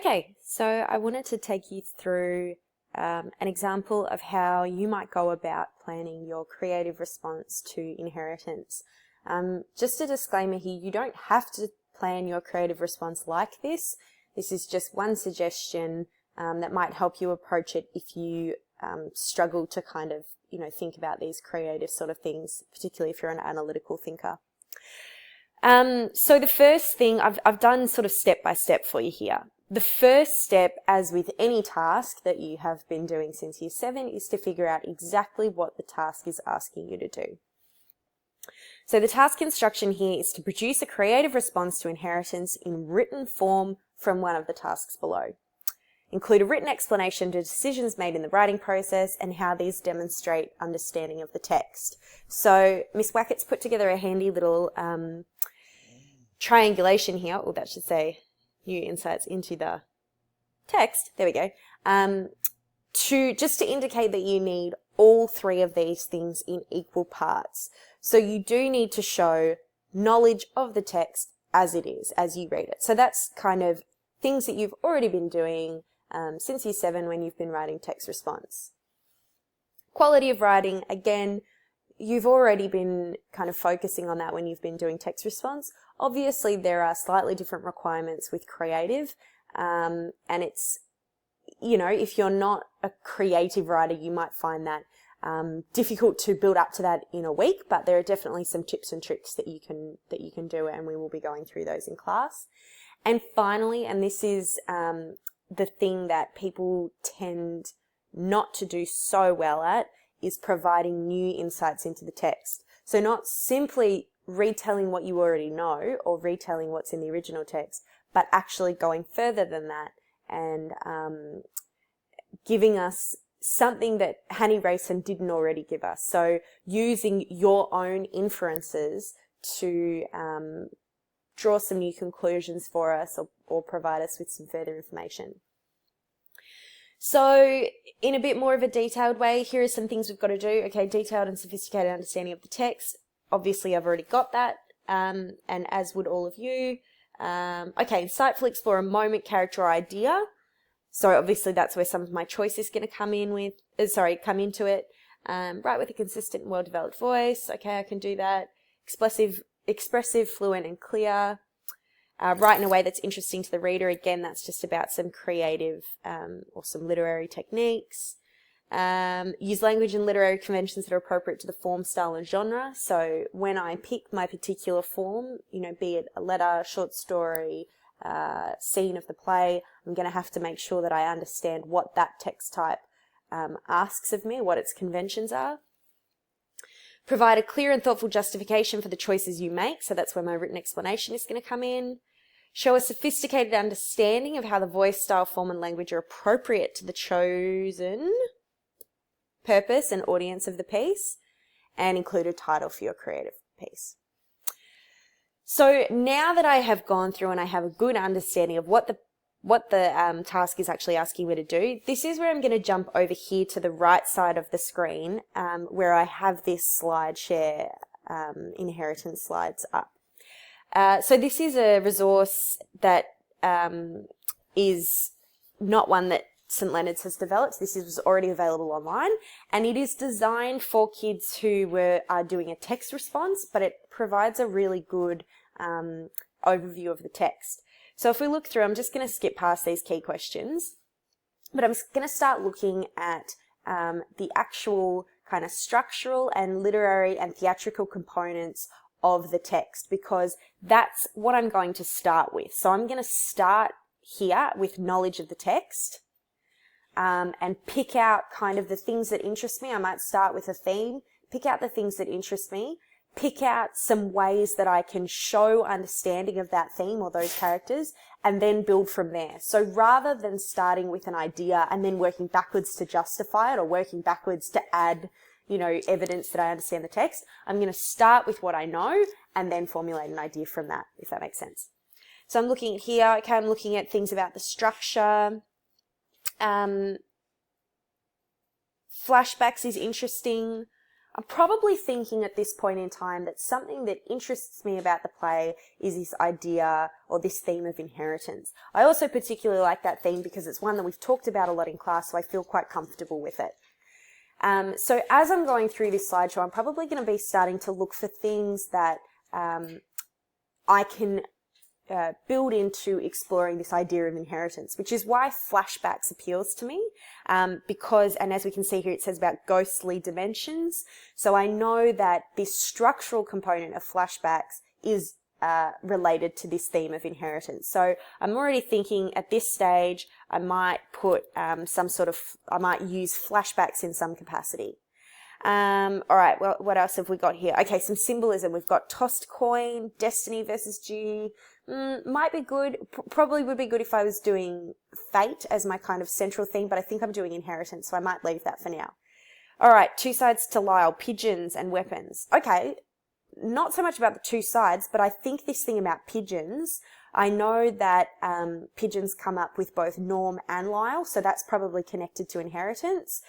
Okay, so I wanted to take you through an example of how you might go about planning your creative response to inheritance. Just a disclaimer here, you don't have to plan your creative response like this. This is just one suggestion that might help you approach it if you struggle to kind of, think about these creative sort of things, particularly if you're an analytical thinker. So the first thing, I've done sort of step by step for you here. The first step, as with any task that you have been doing since year 7, is to figure out exactly what the task is asking you to do. So the task instruction here is to produce a creative response to inheritance in written form from one of the tasks below. Include a written explanation to decisions made in the writing process and how these demonstrate understanding of the text. So Miss Wackett's put together a handy little triangulation here, or that should say new insights into the text, there we go, to indicate that you need all 3 of these things in equal parts. So you do need to show knowledge of the text as it is, as you read it. So that's kind of things that you've already been doing since year 7 when you've been writing text response. Quality of writing, again, you've already been kind of focusing on that when you've been doing text response. Obviously, there are slightly different requirements with creative, and it's, if you're not a creative writer, you might find that difficult to build up to that in a week, but there are definitely some tips and tricks that you can do, and we will be going through those in class. And finally, and this is the thing that people tend not to do so well at, is providing new insights into the text. So not simply retelling what you already know or retelling what's in the original text, but actually going further than that and giving us something that Hannie Rayson didn't already give us. So using your own inferences to draw some new conclusions for us or provide us with some further information. So in a bit more of a detailed way, here are some things we've got to do. Okay, detailed and sophisticated understanding of the text. Obviously, I've already got that, and as would all of you. Okay, insightful, explore a moment, character, or idea. So obviously, that's where some of my choice is going to come into it. Write with a consistent, well-developed voice. Okay, I can do that. Expressive, fluent, and clear. Write in a way that's interesting to the reader. Again, that's just about some creative or some literary techniques. Use language and literary conventions that are appropriate to the form, style, and genre. So when I pick my particular form, be it a letter, short story, scene of the play, I'm going to have to make sure that I understand what that text type asks of me, what its conventions are. Provide a clear and thoughtful justification for the choices you make. So that's where my written explanation is going to come in. Show a sophisticated understanding of how the voice, style, form, and language are appropriate to the chosen purpose and audience of the piece. And include a title for your creative piece. So now that I have gone through and I have a good understanding of what the task is actually asking me to do, this is where I'm going to jump over here to the right side of the screen where I have this slide share inheritance slides up. So this is a resource that is not one that St Leonard's has developed. This was already available online, and it is designed for kids who are doing a text response, but it provides a really good overview of the text. So if we look through, I'm just going to skip past these key questions, but I'm going to start looking at the actual kind of structural and literary and theatrical components of the text, because that's what I'm going to start with. So I'm going to start here with knowledge of the text and pick out kind of the things that interest me. I might start with a theme, pick out the things that interest me, pick out some ways that I can show understanding of that theme or those characters, and then build from there. So rather than starting with an idea and then working backwards to justify it or working backwards to add, evidence that I understand the text, I'm going to start with what I know and then formulate an idea from that, if that makes sense. So I'm looking at here, okay, I'm looking at things about the structure. Flashbacks is interesting. I'm probably thinking at this point in time that something that interests me about the play is this idea or this theme of inheritance. I also particularly like that theme because it's one that we've talked about a lot in class, so I feel quite comfortable with it. So as I'm going through this slideshow, I'm probably going to be starting to look for things that I can build into exploring this idea of inheritance, which is why flashbacks appeals to me, because, and as we can see here, it says about ghostly dimensions. So I know that this structural component of flashbacks is related to this theme of inheritance. So I'm already thinking at this stage, I might put I might use flashbacks in some capacity. All right, well, what else have we got here? Okay, some symbolism. We've got tossed coin, destiny versus duty. Might be good. Probably would be good if I was doing fate as my kind of central theme, but I think I'm doing inheritance, so I might leave that for now. All right, two sides to Lyle, pigeons and weapons. Okay, not so much about the two sides, but I think this thing about pigeons, I know that pigeons come up with both Norm and Lyle, so that's probably connected to inheritance.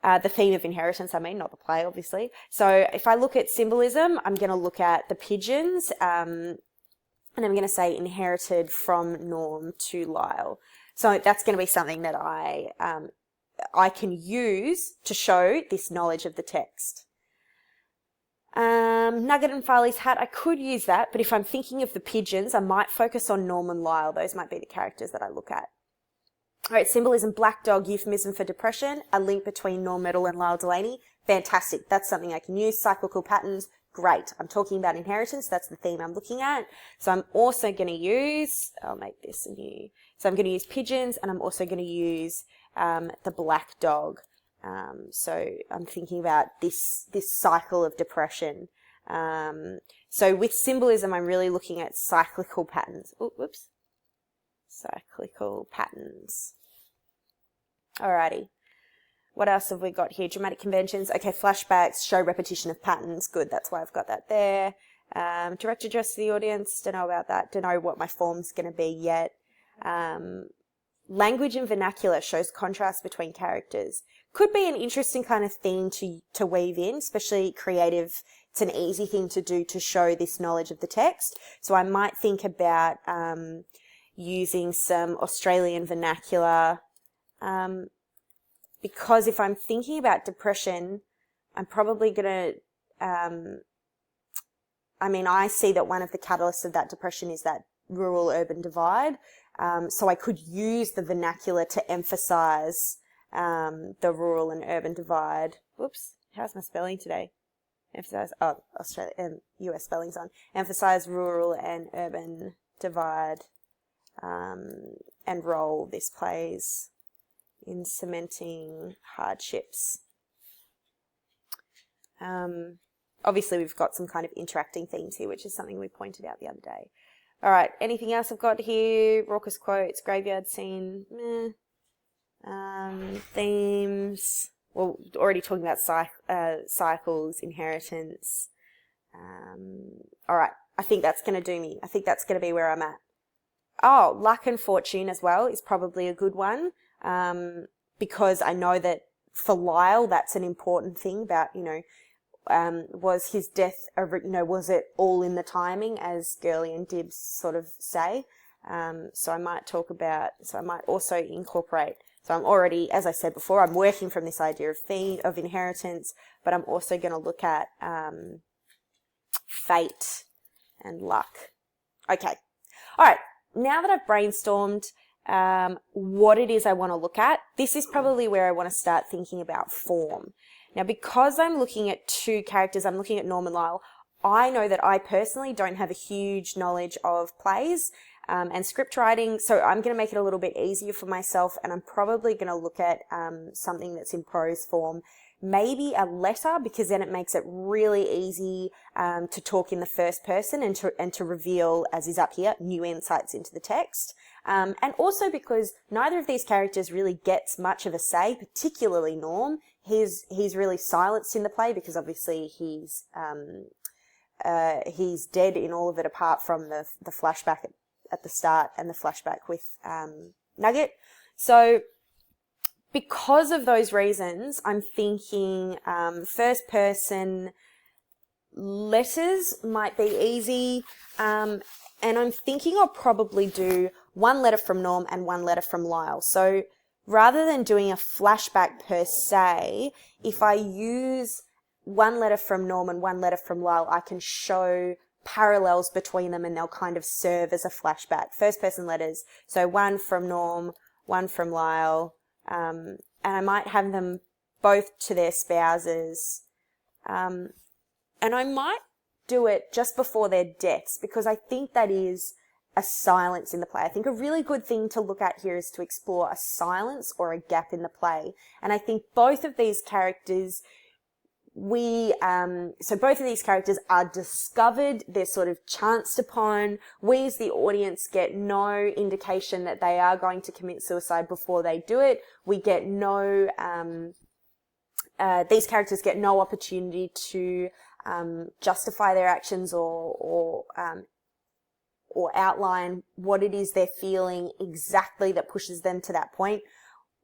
The theme of inheritance, I mean, not the play, obviously. So if I look at symbolism, I'm going to look at the pigeons, and I'm going to say inherited from Norm to Lyle. So that's going to be something that I can use to show this knowledge of the text. Nugget and Farley's hat, I could use that, but if I'm thinking of the pigeons, I might focus on Norm and Lyle. Those might be the characters that I look at. All right, symbolism, black dog, euphemism for depression, a link between Norm Metal and Lyle Delaney. Fantastic. That's something I can use. Cyclical patterns, great. I'm talking about inheritance. That's the theme I'm looking at. So I'm also going to use, I'll make this a new. So I'm going to use pigeons, and I'm also going to use the black dog. So I'm thinking about this cycle of depression. So with symbolism, I'm really looking at cyclical patterns. Ooh, whoops. Cyclical patterns. Alrighty. What else have we got here? Dramatic conventions. Okay, flashbacks, show repetition of patterns. Good, that's why I've got that there. Direct address to the audience. Don't know about that. Don't know what my form's going to be yet. Language and vernacular shows contrast between characters. Could be an interesting kind of theme to weave in, especially creative. It's an easy thing to do to show this knowledge of the text. So I might think about using some Australian vernacular, because if I'm thinking about depression, I'm probably going to, I see that one of the catalysts of that depression is that rural-urban divide. So I could use the vernacular to emphasize the rural and urban divide. Whoops, how's my spelling today? Emphasize, Australian, US spelling's on. Emphasize rural and urban divide. And role this plays in cementing hardships. Obviously, we've got some kind of interacting themes here, which is something we pointed out the other day. All right, anything else I've got here? Raucous quotes, graveyard scene, themes. Well, already talking about cycles, inheritance. All right, I think that's going to do me. I think that's going to be where I'm at. Oh, luck and fortune as well is probably a good one, because I know that for Lyle, that's an important thing about, was his death, was it all in the timing, as Gurley and Dibbs sort of say. So I might also incorporate, so I'm already, as I said before, I'm working from this idea of inheritance, but I'm also going to look at fate and luck. Okay. All right. Now that I've brainstormed what it is I want to look at, this is probably where I want to start thinking about form. Now, because I'm looking at two characters, I'm looking at Norm and Lyle, I know that I personally don't have a huge knowledge of plays and script writing, so I'm going to make it a little bit easier for myself, and I'm probably going to look at something that's in prose form. Maybe a letter, because then it makes it really easy to talk in the first person and to reveal, as is up here, new insights into the text. And also because neither of these characters really gets much of a say, particularly Norm. He's really silenced in the play because obviously he's dead in all of it apart from the flashback at the start and the flashback with Nugget. So because of those reasons, I'm thinking first person letters might be easy. And I'm thinking I'll probably do one letter from Norm and one letter from Lyle. So rather than doing a flashback per se, if I use one letter from Norm and one letter from Lyle, I can show parallels between them and they'll kind of serve as a flashback. First person letters. So one from Norm, one from Lyle, and I might have them both to their spouses. And I might do it just before their deaths because I think that is a silence in the play. I think a really good thing to look at here is to explore a silence or a gap in the play. And I think both of these characters, so both of these characters are discovered, they're sort of chanced upon. We as the audience get no indication that they are going to commit suicide before they do it. We get no, these characters get no opportunity to justify their actions or outline what it is they're feeling exactly that pushes them to that point.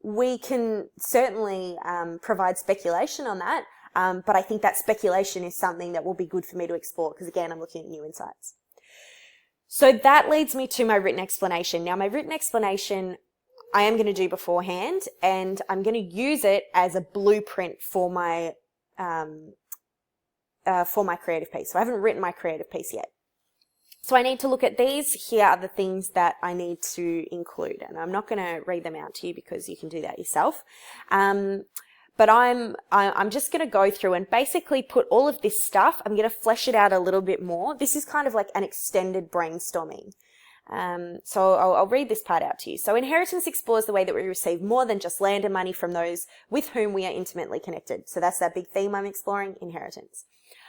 We can certainly provide speculation on that, but I think that speculation is something that will be good for me to explore because, again, I'm looking at new insights. So that leads me to my written explanation. Now, my written explanation I am going to do beforehand, and I'm going to use it as a blueprint for my creative piece. So I haven't written my creative piece yet. So I need to look at these. Here are the things that I need to include. And I'm not going to read them out to you because you can do that yourself. But I'm just going to go through and basically put all of this stuff, I'm going to flesh it out a little bit more. This is kind of like an extended brainstorming. So I'll read this part out to you. So inheritance explores the way that we receive more than just land and money from those with whom we are intimately connected. So that's that big theme I'm exploring, inheritance.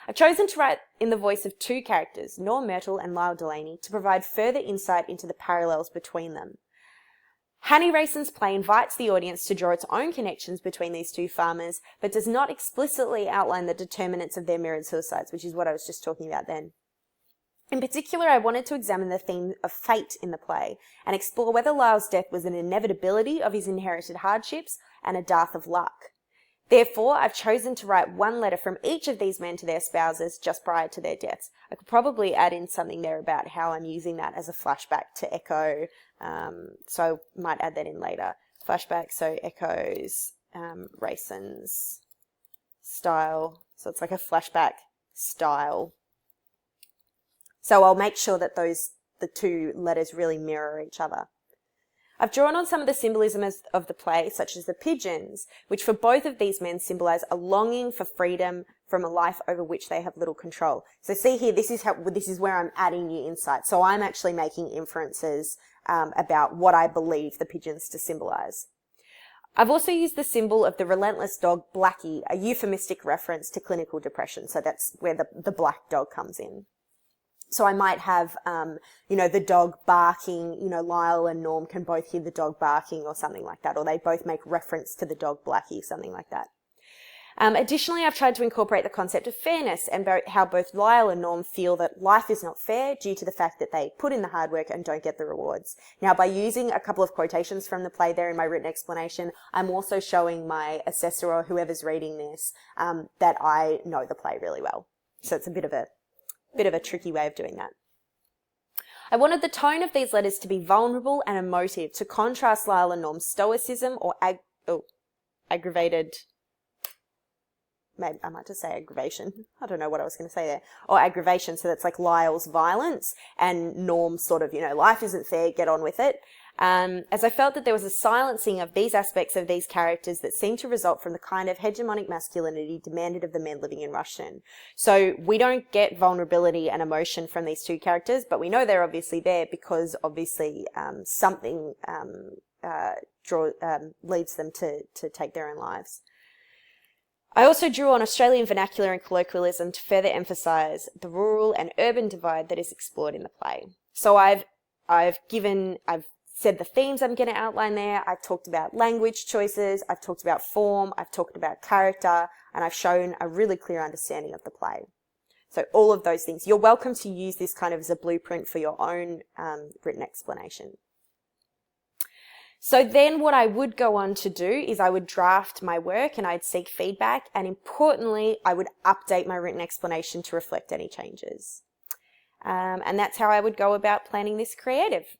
I've chosen to write in the voice of two characters, Norm Myrtle and Lyle Delaney, to provide further insight into the parallels between them. Hannie Rayson's play invites the audience to draw its own connections between these two farmers, but does not explicitly outline the determinants of their mirrored suicides, which is what I was just talking about then. In particular, I wanted to examine the theme of fate in the play and explore whether Lyle's death was an inevitability of his inherited hardships and a dearth of luck. Therefore, I've chosen to write one letter from each of these men to their spouses just prior to their deaths. I could probably add in something there about how I'm using that as a flashback to echo, so I might add that in later. Flashback, so echoes Rayson's style. So it's like a flashback style. So I'll make sure that the two letters really mirror each other. I've drawn on some of the symbolism of the play, such as the pigeons, which for both of these men symbolize a longing for freedom from a life over which they have little control. So see here, this is where I'm adding new insight. So I'm actually making inferences about what I believe the pigeons to symbolize. I've also used the symbol of the relentless dog Blackie, a euphemistic reference to clinical depression. So that's where the black dog comes in. So I might have, the dog barking, Lyle and Norm can both hear the dog barking or something like that, or they both make reference to the dog Blackie, something like that. Additionally, I've tried to incorporate the concept of fairness and how both Lyle and Norm feel that life is not fair due to the fact that they put in the hard work and don't get the rewards. Now, by using a couple of quotations from the play there in my written explanation, I'm also showing my assessor or whoever's reading this that I know the play really well. So it's a bit of a tricky way of doing that. I wanted the tone of these letters to be vulnerable and emotive to contrast Lyle and Norm's stoicism or aggravated, maybe I might just say aggravation. I don't know what I was going to say there. Or aggravation, so that's like Lyle's violence and Norm's sort of, life isn't fair, get on with it. As I felt that there was a silencing of these aspects of these characters that seemed to result from the kind of hegemonic masculinity demanded of the men living in Rushden. So we don't get vulnerability and emotion from these two characters, but we know they're obviously there because obviously something leads them to take their own lives. I also drew on Australian vernacular and colloquialism to further emphasise the rural and urban divide that is explored in the play. So I've said the themes I'm going to outline there. I've talked about language choices. I've talked about form. I've talked about character, and I've shown a really clear understanding of the play. So all of those things. You're welcome to use this kind of as a blueprint for your own written explanation. So then what I would go on to do is I would draft my work and I'd seek feedback, and importantly, I would update my written explanation to reflect any changes. And that's how I would go about planning this creative.